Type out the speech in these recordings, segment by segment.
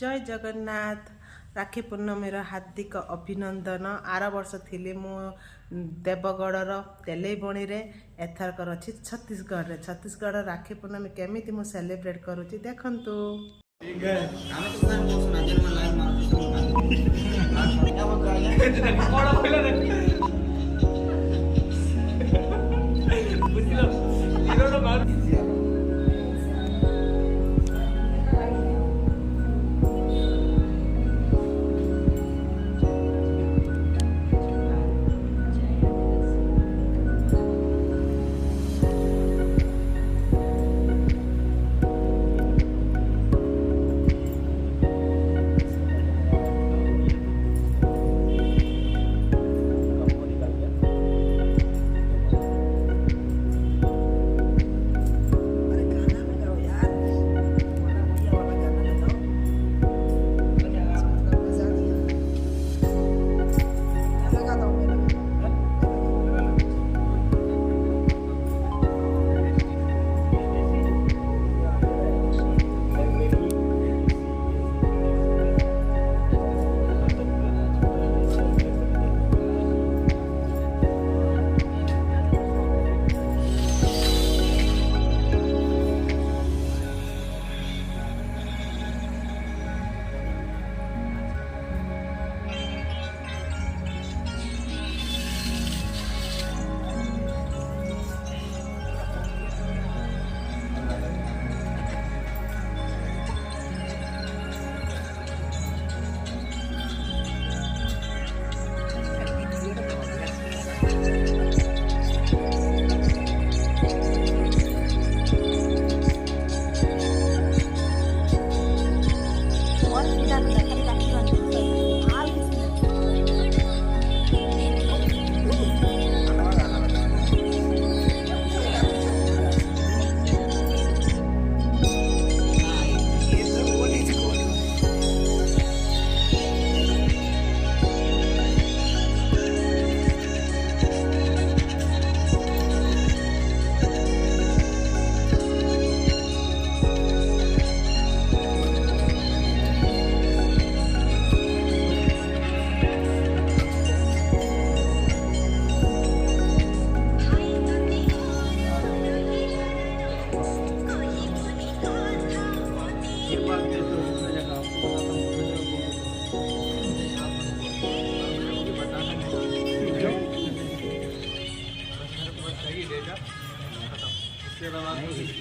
जय जगन्नाथ। राखी पूर्णमीर हार्दिक अभिनंदन। आर वर्ष थी मु देवगढ़ तेलईबणी एथरकर अच्छी छत्तीसगढ़। छत्तीसगढ़ राखी पूर्णमी केमी मु सेलिब्रेट करुँची देखंतु।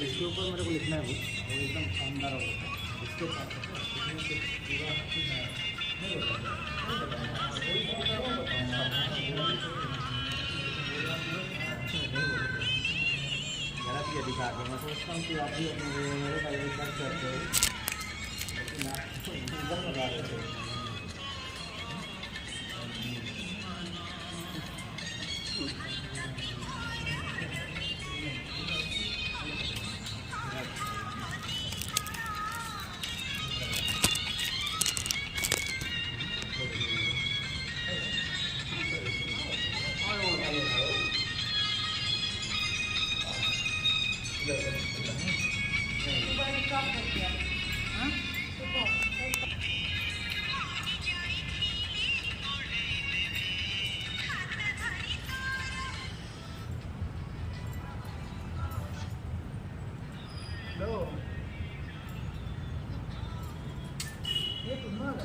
इसके ऊपर मेरे को लिखना है वो एकदम शानदार होगा। इसके गलत ये दिखा के मैं सोचता हूँ कि आप भी अपने मेरे का ये कर सकते हो, लेकिन आप एकदम लगा देते हो। ये तुम्हारा